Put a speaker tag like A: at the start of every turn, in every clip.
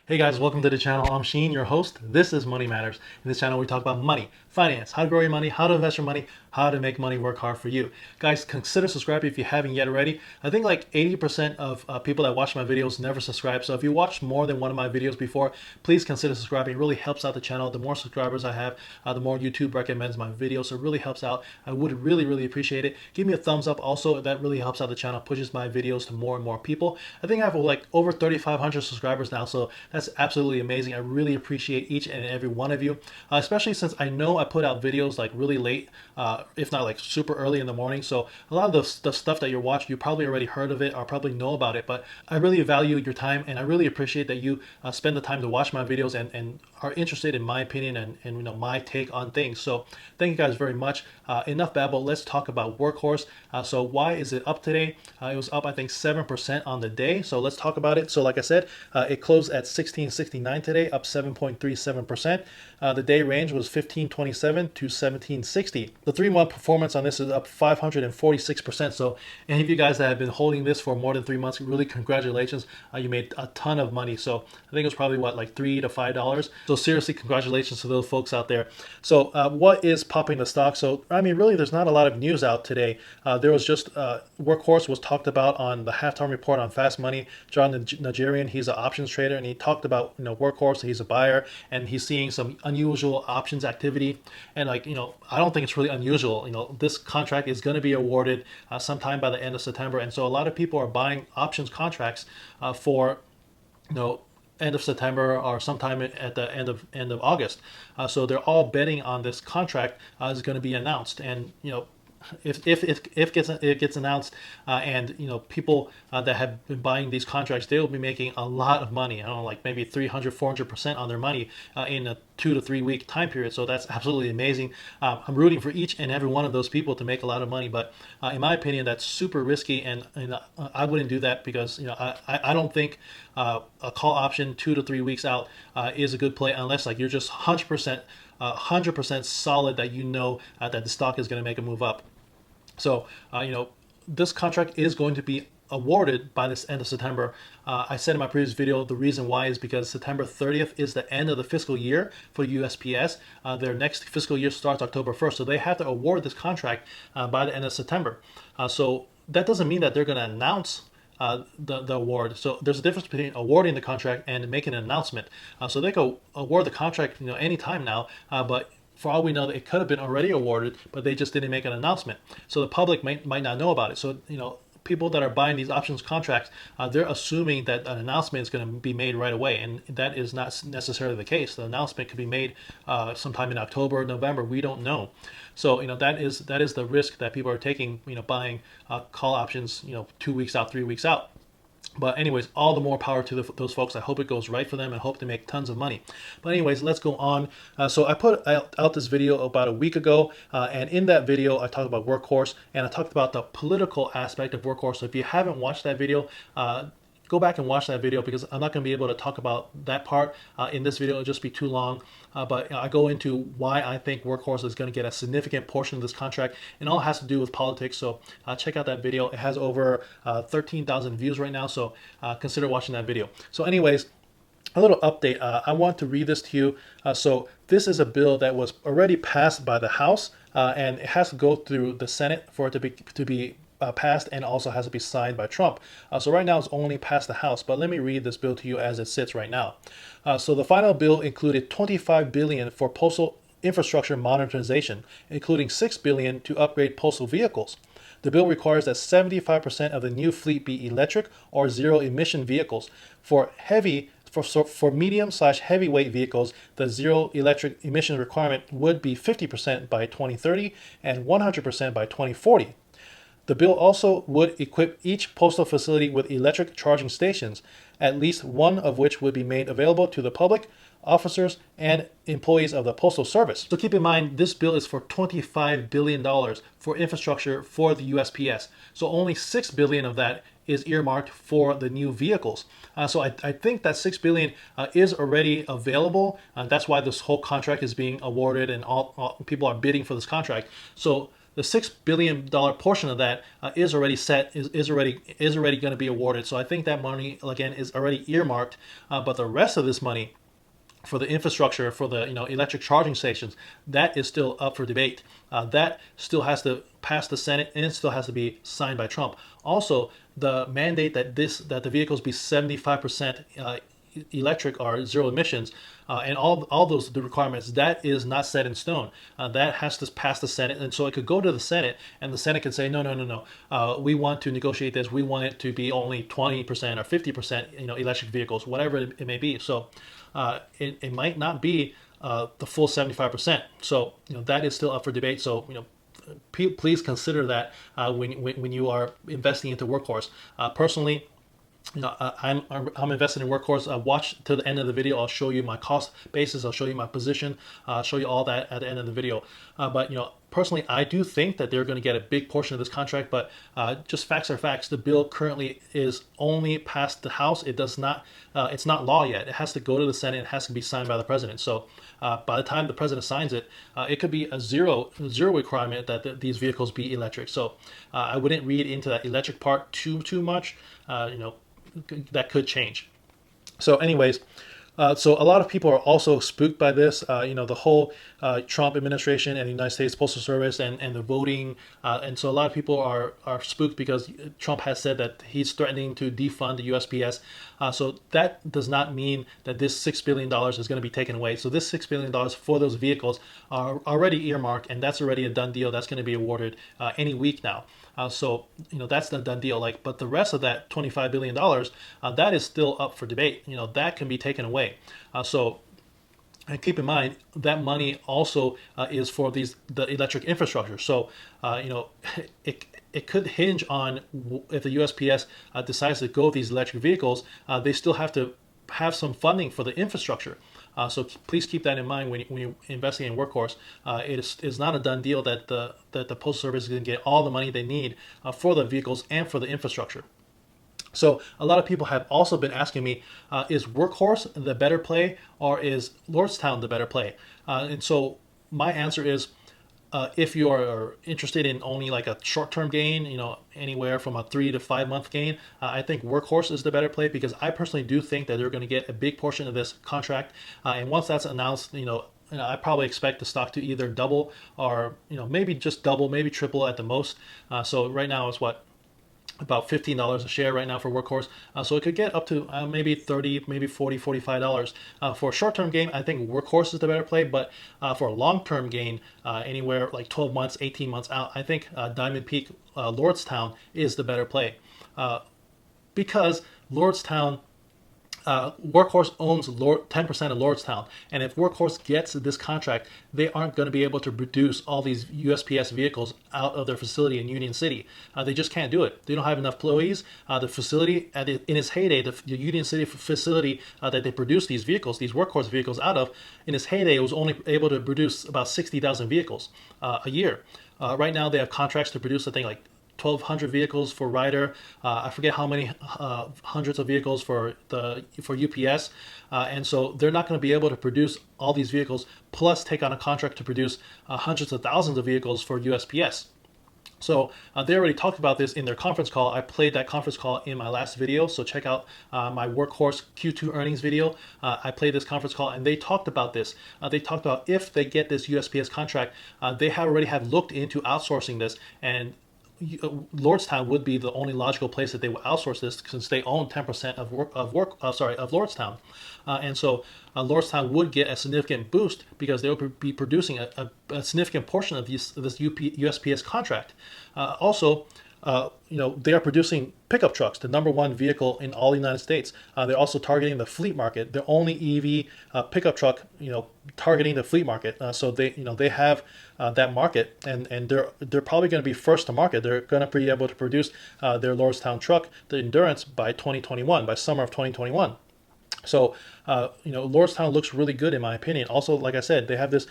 A: Hey guys, welcome to the channel. I'm Sheen, your host. This is Money Matters. In this channel, we talk about money, finance, how to grow your money, how to invest your money, how to make money work hard for you. Guys, consider subscribing if you haven't yet already. I think like 80% of people that watch my videos never subscribe. So if you watched more than one of my videos before, please consider subscribing. It really helps out the channel. The more subscribers I have, the more YouTube recommends my videos. So it really helps out. I would really appreciate it. Give me a thumbs up also. That really helps out the channel, pushes my videos to more and more people. I think I have like over 3,500 subscribers now. So that's absolutely amazing. I really appreciate each and every one of you, especially since I know I put out videos like really late, if not like super early in the morning. So a lot of the stuff that you're watching, you probably already heard of it or probably know about it, but I really value your time and I really appreciate that you spend the time to watch my videos and are interested in my opinion and you know my take on things. So thank you guys very much. Enough babble. Let's talk about Workhorse. So why is it up today? It was up I think 7% on the day. So let's talk about it. So like I said, it closed at 1669 today, up 7.37%. The day range was 1527 to 1760. The 3-month performance on this is up 546%. So any of you guys that have been holding this for more than 3 months, really congratulations. You made a ton of money. So I think it was probably what, like $3 to $5. So seriously, congratulations to those folks out there. So what is popping the stock? So I mean, really, there's not a lot of news out today. There was just Workhorse was talked about on the halftime report on Fast Money. John the Nigerian, he's an options trader, and he talked about Workhorse. He's a buyer, and he's seeing some unusual options activity. And like I don't think it's really unusual. This contract is going to be awarded sometime by the end of September, and so a lot of people are buying options contracts for end of September or sometime at the end of August. So they're all betting on this contract is going to be announced, and if it gets announced and people that have been buying these contracts, they will be making a lot of money. I don't know, like maybe 300-400% on their money in a 2 to 3 week time period. So that's absolutely amazing. I'm rooting for each and every one of those people to make a lot of money, but in my opinion, that's super risky, and I wouldn't do that because I don't think a call option 2 to 3 weeks out is a good play unless like you're just 100% solid that that the stock is going to make a move up. So this contract is going to be awarded by this end of September. I said in my previous video the reason why is because September 30th is the end of the fiscal year for USPS. Their next fiscal year starts October 1st, so they have to award this contract by the end of September. So that doesn't mean that they're going to announce the award. So there's a difference between awarding the contract and making an announcement. So they could award the contract anytime now, but for all we know, it could have been already awarded, but they just didn't make an announcement. So the public might not know about it. So people that are buying these options contracts, they're assuming that an announcement is going to be made right away, and that is not necessarily the case. The announcement could be made sometime in October or November. We don't know. So that is the risk that people are taking. Buying call options 2 weeks out, 3 weeks out. But anyways, all the more power to those folks. I hope it goes right for them and hope to make tons of money. But anyways, let's go on. So I put out this video about a week ago, and in that video, I talked about Workhorse, and I talked about the political aspect of Workhorse. So if you haven't watched that video, go back and watch that video because I'm not going to be able to talk about that part in this video. It'll just be too long. But I go into why I think Workhorse is going to get a significant portion of this contract, and all has to do with politics. So check out that video. It has over 13,000 views right now, so consider watching that video. So anyways, a little update. I want to read this to you. So this is a bill that was already passed by the House, and it has to go through the Senate for it to be passed, and also has to be signed by Trump. So right now it's only passed the House, but let me read this bill to you as it sits right now. So the final bill included $25 billion for postal infrastructure modernization, including $6 billion to upgrade postal vehicles. The bill requires that 75% of the new fleet be electric or zero-emission vehicles. For medium/heavyweight vehicles, the zero electric emission requirement would be 50% by 2030 and 100% by 2040. The bill also would equip each postal facility with electric charging stations, at least one of which would be made available to the public, officers, and employees of the Postal Service. So keep in mind, this bill is for $25 billion for infrastructure for the USPS. So only $6 billion of that is earmarked for the new vehicles. So I think that $6 billion is already available. That's why this whole contract is being awarded, and all people are bidding for this contract. So the $6 billion portion of that is already set, is already going to be awarded. So I think that money again is already earmarked, but the rest of this money for the infrastructure, for the electric charging stations, that is still up for debate. That still has to pass the Senate, and it still has to be signed by Trump. Also, the mandate that the vehicles be 75% electric or zero emissions, and all those the requirements, that is not set in stone. That has to pass the Senate, and so it could go to the Senate, and the Senate can say no. We want to negotiate this. We want it to be only 20% or 50% electric vehicles, whatever it may be. So it might not be the full 75%. So that is still up for debate. So please consider that when you are investing into Workhorse. Personally, I'm invested in Workhorse. Watch to the end of the video. I'll show you my cost basis. I'll show you my position. I'll show you all that at the end of the video. But personally, I do think that they're going to get a big portion of this contract. But just facts are facts. The bill currently is only passed the House. It does not. It's not law yet. It has to go to the Senate. It has to be signed by the president. So by the time the president signs it, it could be a zero requirement that these vehicles be electric. So I wouldn't read into that electric part too much. That could change. So anyways, so a lot of people are also spooked by this, the whole Trump administration and the United States Postal Service and the voting. And so a lot of people are spooked because Trump has said that he's threatening to defund the USPS. So that does not mean that this $6 billion is going to be taken away. So this $6 billion for those vehicles are already earmarked, and that's already a done deal. That's going to be awarded any week now. So that's the done deal. But the rest of that $25 billion, that is still up for debate. That can be taken away. And keep in mind that money also is for the electric infrastructure. So it could hinge on if the USPS decides to go with these electric vehicles. They still have to have some funding for the infrastructure. So please keep that in mind when you're investing in Workhorse. It's not a done deal that the Postal Service is going to get all the money they need for the vehicles and for the infrastructure. So a lot of people have also been asking me, is Workhorse the better play or is Lordstown the better play? And so my answer is, if you are interested in only like a short-term gain, anywhere from a 3 to 5 month gain, I think Workhorse is the better play because I personally do think that they're going to get a big portion of this contract. And once that's announced, I probably expect the stock to either double or, maybe just double, maybe triple at the most. So right now it's about $15 a share right now for Workhorse. So it could get up to maybe $30, maybe $40, $45. For a short-term gain, I think Workhorse is the better play, but for a long-term gain, anywhere like 12 months, 18 months out, I think Diamond Peak Lordstown is the better play. Because Lordstown, Workhorse owns 10% of Lordstown, and if Workhorse gets this contract, they aren't going to be able to produce all these USPS vehicles out of their facility in Union City. They just can't do it. They don't have enough employees. The facility, in its heyday, the Union City facility that they produce these vehicles, these Workhorse vehicles out of, in its heyday, it was only able to produce about 60,000 vehicles a year. Right now, they have contracts to produce, I think, like 1,200 vehicles for Ryder. I forget how many hundreds of vehicles for UPS, and so they're not going to be able to produce all these vehicles. Plus, take on a contract to produce hundreds of thousands of vehicles for USPS. So they already talked about this in their conference call. I played that conference call in my last video, so check out my Workhorse Q2 Earnings video. I played this conference call, and they talked about this. They talked about if they get this USPS contract, they already have looked into outsourcing this, and Lordstown would be the only logical place that they would outsource this since they own 10% of Lordstown, and so Lordstown would get a significant boost because they would be producing a significant portion of this USPS contract. Also, they are producing pickup trucks, the number one vehicle in all the United States. They're also targeting the fleet market. They're only EV pickup truck, targeting the fleet market. So they have that market, and they're probably going to be first to market. They're going to be able to produce their Lordstown truck, the Endurance, by 2021, by summer of 2021. So, Lordstown looks really good in my opinion. Also, like I said, they have this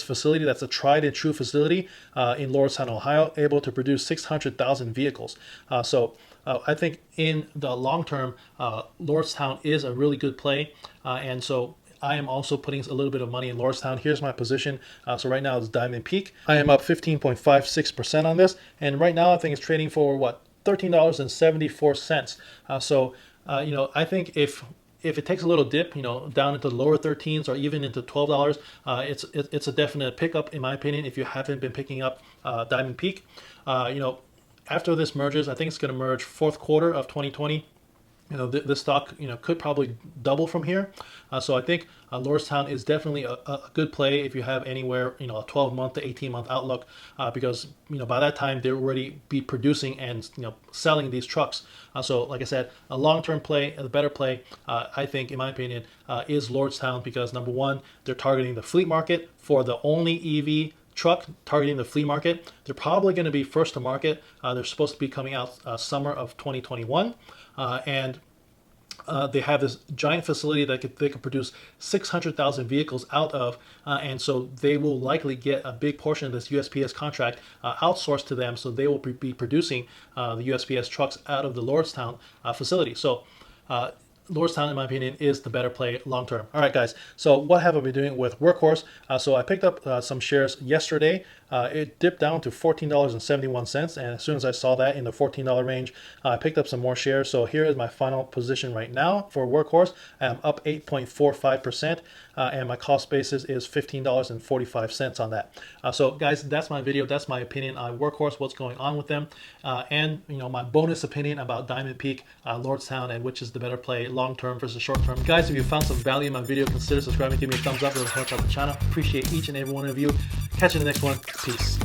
A: facility that's a tried and true facility in Lordstown, Ohio, able to produce 600,000 vehicles. So I think in the long term, Lordstown is a really good play. And so I am also putting a little bit of money in Lordstown. Here's my position. So right now it's Diamond Peak. I am up 15.56% on this, and right now I think it's trading for what, $13.74. I think if it takes a little dip, down into the lower 13s or even into $12, it's a definite pickup in my opinion. If you haven't been picking up Diamond Peak, after this merges, I think it's going to merge fourth quarter of 2020. This stock, could probably double from here. So I think Lordstown is definitely a good play if you have anywhere, a 12-month to 18-month outlook, because, by that time they'll already be producing and, selling these trucks. So like I said, a long-term play, a better play, I think, in my opinion, is Lordstown, because number one, they're targeting the fleet market for the only EV truck targeting the fleet market. They're probably going to be first to market. They're supposed to be coming out summer of 2021. And they have this giant facility that they could produce 600,000 vehicles out of, and so they will likely get a big portion of this USPS contract outsourced to them, so they will be producing the USPS trucks out of the Lordstown facility. So Lordstown, in my opinion, is the better play long term. All right, guys. So what have I been doing with Workhorse? So I picked up some shares yesterday. It dipped down to $14.71, and as soon as I saw that in the $14 range, I picked up some more shares. So here is my final position right now for Workhorse. I'm up 8.45%, and my cost basis is $15.45 on that. So guys, that's my video. That's my opinion on Workhorse, what's going on with them, and my bonus opinion about Diamond Peak, Lordstown, and which is the better play long term versus short term. Guys, if you found some value in my video, consider subscribing, give me a thumbs up, it will help out the channel. Appreciate each and every one of you. Catch you in the next one. Peace.